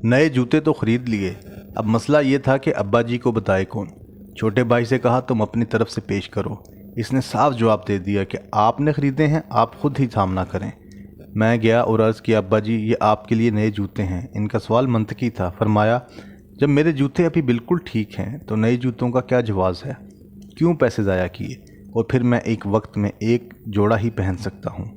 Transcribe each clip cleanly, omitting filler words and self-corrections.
नए जूते तो खरीद लिए। अब मसला ये था कि अब्बा जी को बताए कौन। छोटे भाई से कहा तुम अपनी तरफ से पेश करो। इसने साफ जवाब दे दिया कि आपने खरीदे हैं, आप खुद ही सामना करें। मैं गया और अर्ज़ किया, अब्बा जी ये आपके लिए नए जूते हैं। इनका सवाल मंतकी था। फरमाया, जब मेरे जूते अभी बिल्कुल ठीक हैं तो नए जूतों का क्या जवाज़ है, क्यों पैसे ज़ाया किए, और फिर मैं एक वक्त में एक जोड़ा ही पहन सकता हूँ।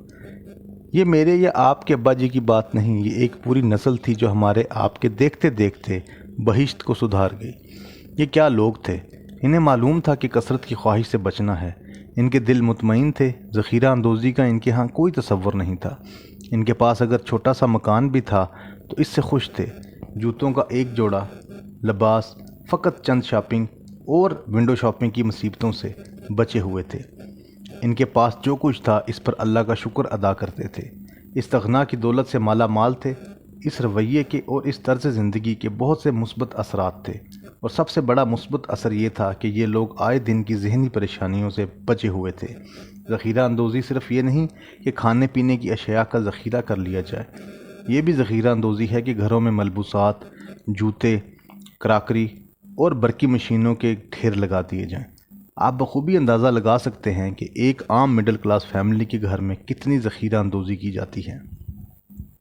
ये मेरे या आपके अब्बा जी की बात नहीं, ये एक पूरी नस्ल थी जो हमारे आपके देखते देखते बहिश्त को सुधार गई। ये क्या लोग थे। इन्हें मालूम था कि कसरत की ख्वाहिश से बचना है। इनके दिल मुतमईन थे। ज़ख़ीरा अंदोज़ी का इनके यहाँ कोई तसव्वुर नहीं था। इनके पास अगर छोटा सा मकान भी था तो इससे खुश थे। जूतों का एक जोड़ा, लिबास, फ़कत चंद शॉपिंग और विंडो शॉपिंग की मुसीबतों से बचे हुए थे। इनके पास जो कुछ था इस पर अल्लाह का शुक्र अदा करते थे। इस्तग़ना की दौलत से माला माल थे। इस रवैये के और इस तर्ज़ ज़िंदगी के बहुत से मुस्बत असरात थे, और सबसे बड़ा मुस्बत असर ये था कि ये लोग आए दिन की ज़हनी परेशानियों से बचे हुए थे। ज़ख़ीरा अंदोज़ी सिर्फ़ ये नहीं कि खाने पीने की अशिया का ज़ख़ीरा कर लिया जाए, ये भी ज़ख़ीरा अंदोज़ी है कि घरों में मलबूसात, जूते, क्राकरी और बरकी मशीनों के ढेर लगा दिए जाएँ। आप बखूबी अंदाज़ा लगा सकते हैं कि एक आम मिडिल क्लास फैमिली के घर में कितनी ज़ख़ीरा अंदोज़ी की जाती है।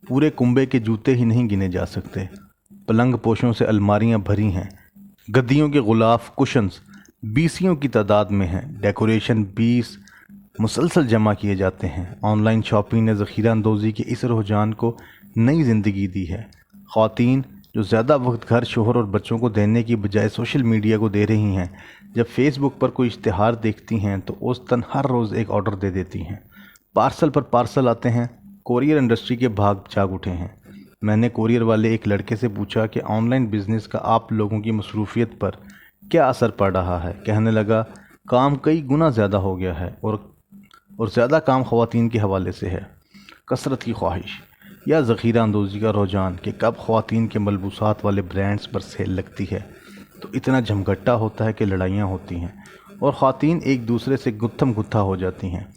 पूरे कुंबे के जूते ही नहीं गिने जा सकते। पलंग पोशों से अलमारियां भरी हैं। गद्दियों के गुलाफ, कुशन्स बीसियों की तादाद में हैं। डेकोरेशन 20 मुसलसल जमा किए जाते हैं। ऑनलाइन शॉपिंग ने ज़ख़ीरा अंदोज़ी के इस रुझान को नई ज़िंदगी दी है। ख़वातीन जो ज़्यादा वक्त घर, शोहर और बच्चों को देने की बजाय सोशल मीडिया को दे रही हैं, जब फेसबुक पर कोई इश्तिहार देखती हैं तो औसतन हर रोज़ एक ऑर्डर दे देती हैं। पार्सल पर पार्सल आते हैं। कोरियर इंडस्ट्री के भाग जाग उठे हैं। मैंने कोरियर वाले एक लड़के से पूछा कि ऑनलाइन बिज़नेस का आप लोगों की मसरूफियत पर क्या असर पड़ रहा है। कहने लगा, काम कई गुना ज़्यादा हो गया है, और ज़्यादा काम ख़वातीन के हवाले से है। कसरत की ख्वाहिश या ज़ख़ीरा अंदोज़ी का रुझान कि कब ख़वातीन के मलबूसात वाले ब्रांड्स पर सेल लगती है तो इतना झमघट्टा होता है कि लड़ाइयाँ होती हैं और ख़वातीन एक दूसरे से गुत्थम गुत्था हो जाती हैं।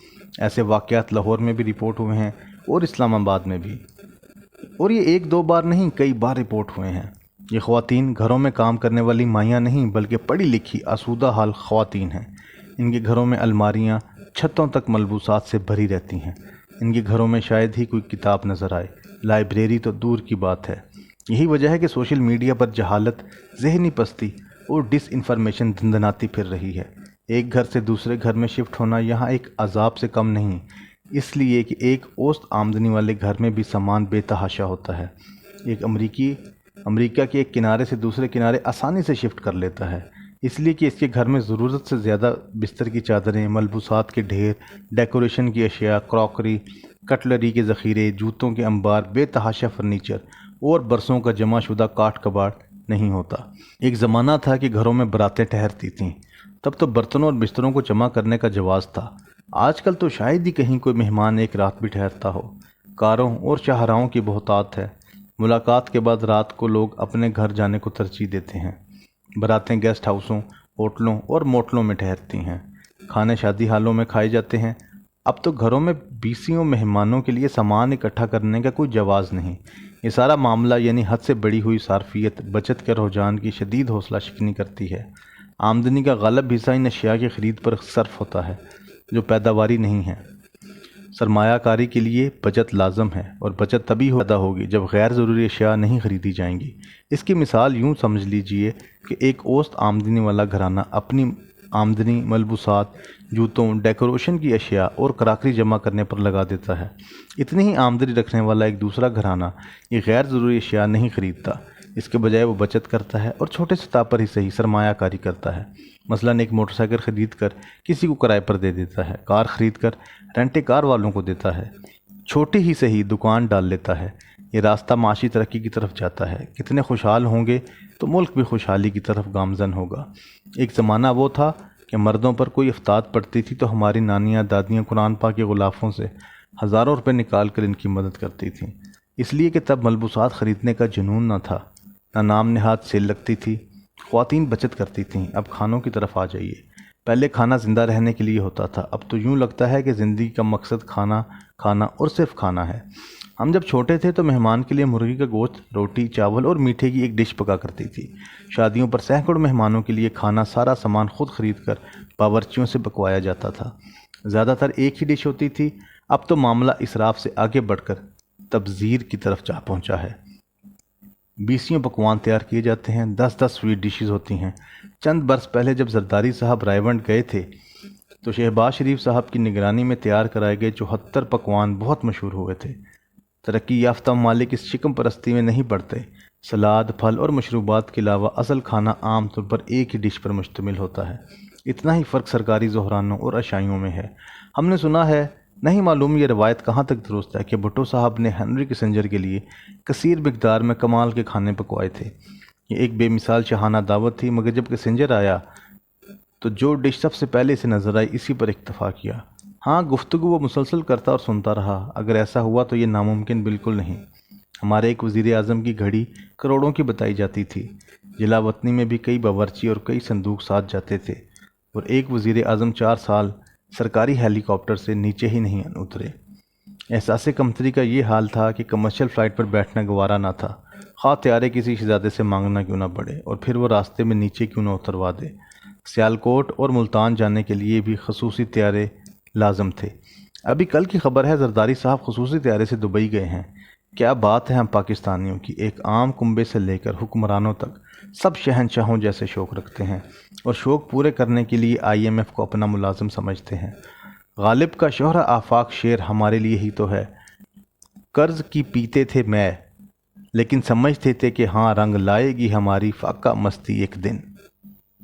ऐसे वाक़यात लाहौर में भी रिपोर्ट हुए हैं और इस्लामाबाद में भी, और ये एक दो बार नहीं, कई बार रिपोर्ट हुए हैं। ये ख़वातीन घरों में काम करने वाली माइयाँ नहीं बल्कि पढ़ी लिखी आसूदा हाल ख़वातीन हैं। इनके घरों में अलमारियाँ छतों तक मलबूसात से भरी रहती हैं। इनके घरों में शायद ही कोई किताब नज़र आए, लाइब्रेरी तो दूर की बात है। यही वजह है कि सोशल मीडिया पर जहालत, ज़हनी पस्ती और डिसइंफॉर्मेशन धंधनाती फिर रही है। एक घर से दूसरे घर में शिफ्ट होना यहाँ एक अजाब से कम नहीं, इसलिए कि एक औसत आमदनी वाले घर में भी सामान बेतहाशा होता है। एक अमेरिका के एक किनारे से दूसरे किनारे आसानी से शिफ्ट कर लेता है, इसलिए कि इसके घर में ज़रूरत से ज़्यादा बिस्तर की चादरें, मलबूसात के ढेर, डेकोरेशन की अशिया, क्रॉकरी, कटलरी के ज़ख़ीरे, जूतों के अंबार, बेतहाशा फर्नीचर और बरसों का जमा शुदा काट कबाड़ नहीं होता। एक ज़माना था कि घरों में बरातें ठहरती थीं, तब तो बर्तनों और बिस्तरों को जमा करने का जवाज़ था। आजकल तो शायद ही कहीं कोई मेहमान एक रात भी ठहरता हो। कारों और शाहराहों की बहुतात है। मुलाकात के बाद रात को लोग अपने घर जाने को तरजीह देते हैं। बरातें गेस्ट हाउसों, होटलों और मोटलों में ठहरती हैं। खाने शादी हालों में खाए जाते हैं। अब तो घरों में बीसियों मेहमानों के लिए सामान इकट्ठा करने का कोई जवाज़ नहीं। ये सारा मामला यानी हद से बड़ी हुई सार्फियत बचत के रुझान की शदीद हौसला शिकनी करती है। आमदनी का गालिब हिस्सा इन अशिया की ख़रीद पर सर्फ होता है जो पैदावारी नहीं है। सरमायाकारी के लिए बचत लाजम है, और बचत तभी पैदा होगी जब गैर ज़रूरी अशिया नहीं खरीदी जाएंगी। इसकी मिसाल यूँ समझ लीजिए कि एक औसत आमदनी वाला घराना अपनी आमदनी मलबूसात, जूतों, डेकोरेशन की अशिया और क्राकरी जमा करने पर लगा देता है। इतनी ही आमदनी रखने वाला एक दूसरा घराना ये गैर ज़रूरी अशिया नहीं खरीदता। इसके बजाय वो बचत करता है और छोटे सतह पर ही सही सरमायाकारी करता है। मसलन एक मोटरसाइकिल ख़रीद कर किसी को किराए पर दे देता है, कार ख़रीद कर रेंटे कार वालों को देता है, छोटी ही सही दुकान डाल लेता है। ये रास्ता माशी तरक्की की तरफ जाता है। कितने खुशहाल होंगे तो मुल्क भी खुशहाली की तरफ गामजन होगा। एक ज़माना वो था कि मर्दों पर कोई अफ्ताद पड़ती थी तो हमारी नानियाँ दादियाँ कुरान पाक के गुलाफों से हज़ारों रुपए निकाल कर इनकी मदद करती थीं, इसलिए कि तब मलबूसात ख़रीदने का जुनून न था, ना नाम नहाद सेल लगती थी। ख़वातीन बचत करती थीं। अब खानों की तरफ आ जाइए। पहले खाना ज़िंदा रहने के लिए होता था, अब तो यूँ लगता है कि ज़िंदगी का मकसद खाना खाना और सिर्फ खाना है। ہم جب چھوٹے تھے تو مہمان کے لیے مرغی کا گوشت، روٹی، چاول اور میٹھے کی ایک ڈش پکا کرتی تھی۔ شادیوں پر سینکڑوں مہمانوں کے لیے کھانا سارا سامان خود خرید کر باورچیوں سے پکوایا جاتا تھا۔ زیادہ تر ایک ہی ڈش ہوتی تھی۔ اب تو معاملہ اسراف سے آگے بڑھ کر تبذیر کی طرف جا پہنچا ہے۔ 20 پکوان تیار کیے جاتے ہیں، 10 سویٹ ڈشز ہوتی ہیں۔ چند برس پہلے جب زرداری صاحب رائے گئے تھے تو شہباز شریف صاحب کی نگرانی میں تیار کرائے گئے 74 پکوان بہت مشہور ہوئے تھے۔ ترقی یافتہ ممالک اس شکم پرستی میں نہیں پڑتے۔ سلاد، پھل اور مشروبات کے علاوہ اصل کھانا عام طور پر ایک ہی ڈش پر مشتمل ہوتا ہے۔ اتنا ہی فرق سرکاری ظہرانوں اور عشائیوں میں ہے۔ ہم نے سنا ہے، نہیں معلوم یہ روایت کہاں تک درست ہے، کہ بھٹو صاحب نے ہنری کسنجر کے لیے کثیر مقدار میں کمال کے کھانے پکوائے تھے۔ یہ ایک بے مثال شاہانہ دعوت تھی، مگر جب کسنجر آیا تو جو ڈش سب سے پہلے سے نظر آئی اسی پر اکتفا کیا۔ ہاں، گفتگو وہ مسلسل کرتا اور سنتا رہا۔ اگر ایسا ہوا تو یہ ناممکن بالکل نہیں۔ ہمارے ایک وزیر اعظم کی گھڑی کروڑوں کی بتائی جاتی تھی۔ جلا وطنی میں بھی کئی باورچی اور کئی صندوق ساتھ جاتے تھے، اور ایک وزیر اعظم 4 سال سرکاری ہیلی کاپٹر سے نیچے ہی نہیں اترے۔ احساس کمتری کا یہ حال تھا کہ کمرشل فلائٹ پر بیٹھنا گوارا نہ تھا، خواہ طیارے کسی شہزادے سے مانگنا کیوں نہ پڑے، اور پھر وہ راستے میں نیچے کیوں نہ اتروا دے۔ سیالکوٹ اور ملتان جانے کے لیے بھی خصوصی طیارے لازم تھے۔ ابھی کل کی خبر ہے زرداری صاحب خصوصی طیارے سے دبئی گئے ہیں۔ کیا بات ہے ہم پاکستانیوں کی، ایک عام کنبے سے لے کر حکمرانوں تک سب شہنشاہوں جیسے شوق رکھتے ہیں، اور شوق پورے کرنے کے لیے IMF کو اپنا ملازم سمجھتے ہیں۔ غالب کا شہرہ آفاق شعر ہمارے لیے ہی تو ہے۔ قرض کی پیتے تھے میں، لیکن سمجھتے تھے کہ ہاں رنگ لائے گی ہماری فاقہ مستی ایک دن۔